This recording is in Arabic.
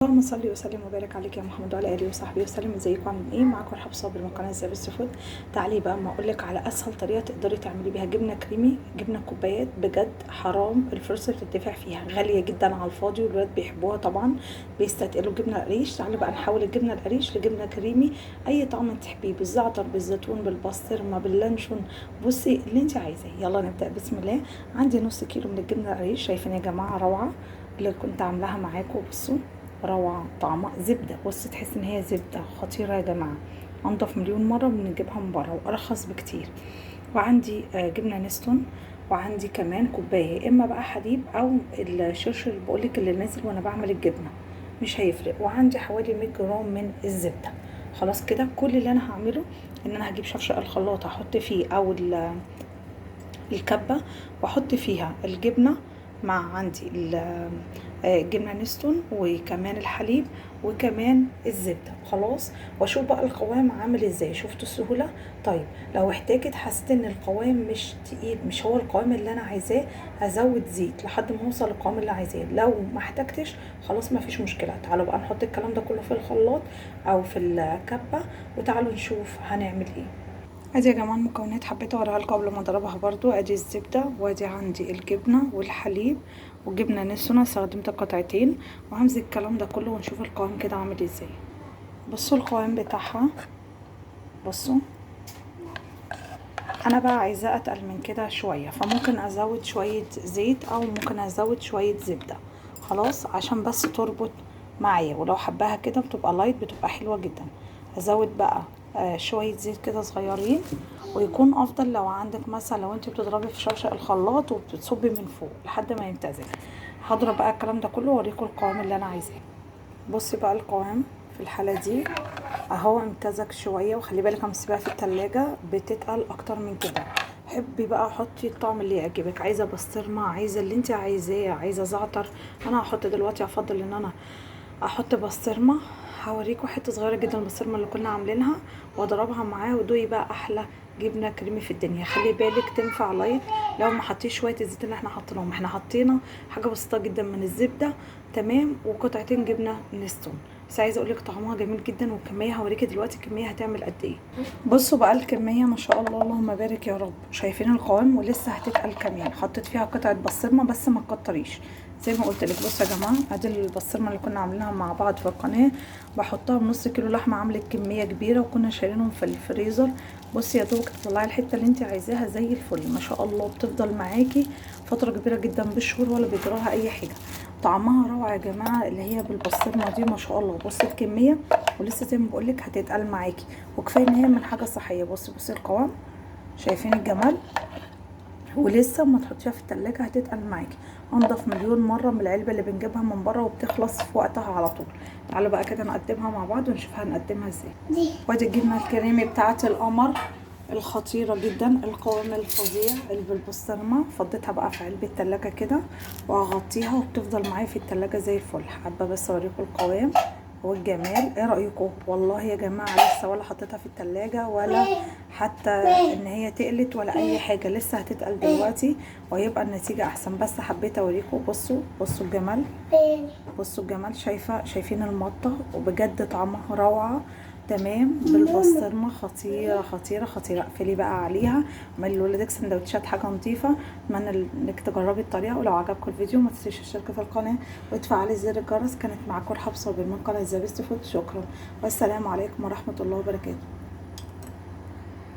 اللهم صل وسلم وبارك عليك يا محمد وعلى اله وصحبه وسلم. ازيكم عاملين ايه؟ معاكم رحاب صابر من قناه زابس فود. تعالي بقى اما اقول لك على اسهل طريقه تقدري تعملي بيها جبنه كريمي، جبنه كوبايات. بجد حرام الفلوس اللي بتدفع فيها، غاليه جدا على الفاضي والولاد بيحبوها طبعا، بيستثقلوا الجبنه القريش. تعالي بقى نحول الجبنه القريش لجبنه كريمي، اي طعم تحبيه، بالزعتر، بالزيتون، بالبسطرمه، باللانشون، بصي اللي انت عايزاه. يلا نبدا بسم الله. عندي نص كيلو من الجبنه القريش، شايفين يا جماعه روعه اللي كنت عاملاها معاكم. بصوا روعة، طعمها زبدة، بص تحس ان هي زبدة خطيرة يا جماعة، انضف مليون مرة بنجيبها من بره وارخص بكتير. وعندي جبنة نستون، وعندي كمان كوباية اما بقى حليب او الشرشر اللي بقولك اللي نازل وانا بعمل الجبنة، مش هيفرق. وعندي حوالي 100 جرام من الزبدة. خلاص كده كل اللي انا هعمله ان انا هجيب شفشق الخلاط هحط فيه او الكبة، واحط فيها الجبنة مع عندي الجبنة نستون وكمان الحليب وكمان الزبدة. خلاص، واشوف بقى القوام عامل ازاي. شفتوا السهولة؟ طيب لو احتاجت حسيت ان القوام مش تقيل، مش هو القوام اللي انا عايزاه، هزود زيت لحد ما اوصل للقوام اللي عايزاه. لو ما احتاجتش خلاص ما فيش مشكلة. تعالوا بقى نحط الكلام ده كله في الخلاط او في الكبة وتعالوا نشوف هنعمل ايه. ادي يا جماعه المكونات، حبيت اوريها لكم قبل ما اضربها برضو. ادي الزبده، وادي عندي الجبنه والحليب وجبنه نسونه، استخدمت قطعتين. وهمزج الكلام ده كله ونشوف القوام كده عامل ازاي. بصوا القوام بتاعها، بصوا. انا بقى عايزاه اتقل من كده شويه، فممكن ازود شويه زيت او ممكن ازود شويه زبده، خلاص، عشان بس تربط معايا. ولو حباها كده بتبقى لايت، بتبقى حلوه جدا. ازود بقى شويه زيت كده صغيرين. ويكون افضل لو عندك مثلا، لو انت بتضربي في شفشق الخلاط وبتصبي من فوق لحد ما يمتزج. هضرب بقى الكلام ده كله واوريكم القوام اللي انا عايزاه. بصي بقى القوام في الحاله دي اهو امتزج شويه. وخلي بالك انا بسيبها في التلاجة بتتقل اكتر من كده. حبي بقى حطي الطعم اللي يعجبك، عايزه بسطرمه، عايزه اللي انت عايزاه، عايزه زعتر. انا هحط دلوقتي، افضل ان انا احط بسطرمه. هوريكم حته صغيره جدا البسطرمه اللي كنا عاملينها واضربها معاه، ودوقي بقى احلى جبنه كريمي في الدنيا. خلي بالك تنفع لايت لو ما حطيش شويه الزيت اللي احنا حطيناهم. احنا حطينا حاجه بسيطه جدا من الزبده، تمام، وقطعتين جبنه نستون. بس عايزه اقول لك طعمها جميل جدا. والكميه هوريكي دلوقتي الكميه هتعمل قد ايه. بصوا بقى الكميه ما شاء الله، اللهم بارك يا رب. شايفين القوام؟ ولسه هتتقل كمان. حطيت فيها قطعه بسطرمه بس ما تكتريش زي ما قلت لك. بصوا يا جماعه، ادي البسطرمه اللي كنا عاملينها مع بعض في القناه، بحطها بنص كيلو لحمه، عملت كميه كبيره وكنا شايلينهم في الفريزر. بصي يا دوبك تطلعي الحته اللي انت عايزاها زي الفل، ما شاء الله، بتفضل معاكي فتره كبيره جدا بالشهور ولا بيجراها اي حاجه. طعمها روعه يا جماعه اللي هي بالبسطرمه دي، ما شاء الله. بصي الكميه، ولسه زي ما بقول لك هتتقل معاكي، وكفايه ان هي من حاجه صحيه. بصي القوام، شايفين الجمال؟ ولسه ما تحطيها في التلاجة هتتقل معاكي، انضف مليون مره من العلبه اللي بنجيبها من بره وبتخلص في وقتها على طول. تعالوا بقى كده نقدمها مع بعض ونشوف هنقدمها ازاي. وادي الجبنه الكريمي بتاعه القمر الخطيره جدا، القوام الفظيع اللي بالبسطرمه. فضيتها بقى في علبه التلاجة كده وهغطيها وبتفضل معايا في التلاجة زي الفل. حابه بس اوريكم القوام والجمال. ايه رايكم؟ والله يا جماعه لسه ولا حطيتها في التلاجة ولا حتى ان هي تقلت ولا اي حاجه، لسه هتتقل دلوقتي وهيبقى النتيجه احسن. بس حبيت اوريكم. بصوا الجمال، بصوا الجمال. شايفين المطه؟ وبجد طعمها روعه، تمام، بالبسطرمه، خطيره خطيره خطيره. اقفلي بقى عليها، اعملي لولادك سندوتشات حاجه نظيفه. اتمنى انك تجربي الطريقه. ولو عجبكم الفيديو ما تنسيش الاشتراك في القناه وتفعلي زر الجرس. كانت معاكم رحاب صابر من قناه زابس فود. شكرا والسلام عليكم ورحمه الله وبركاته.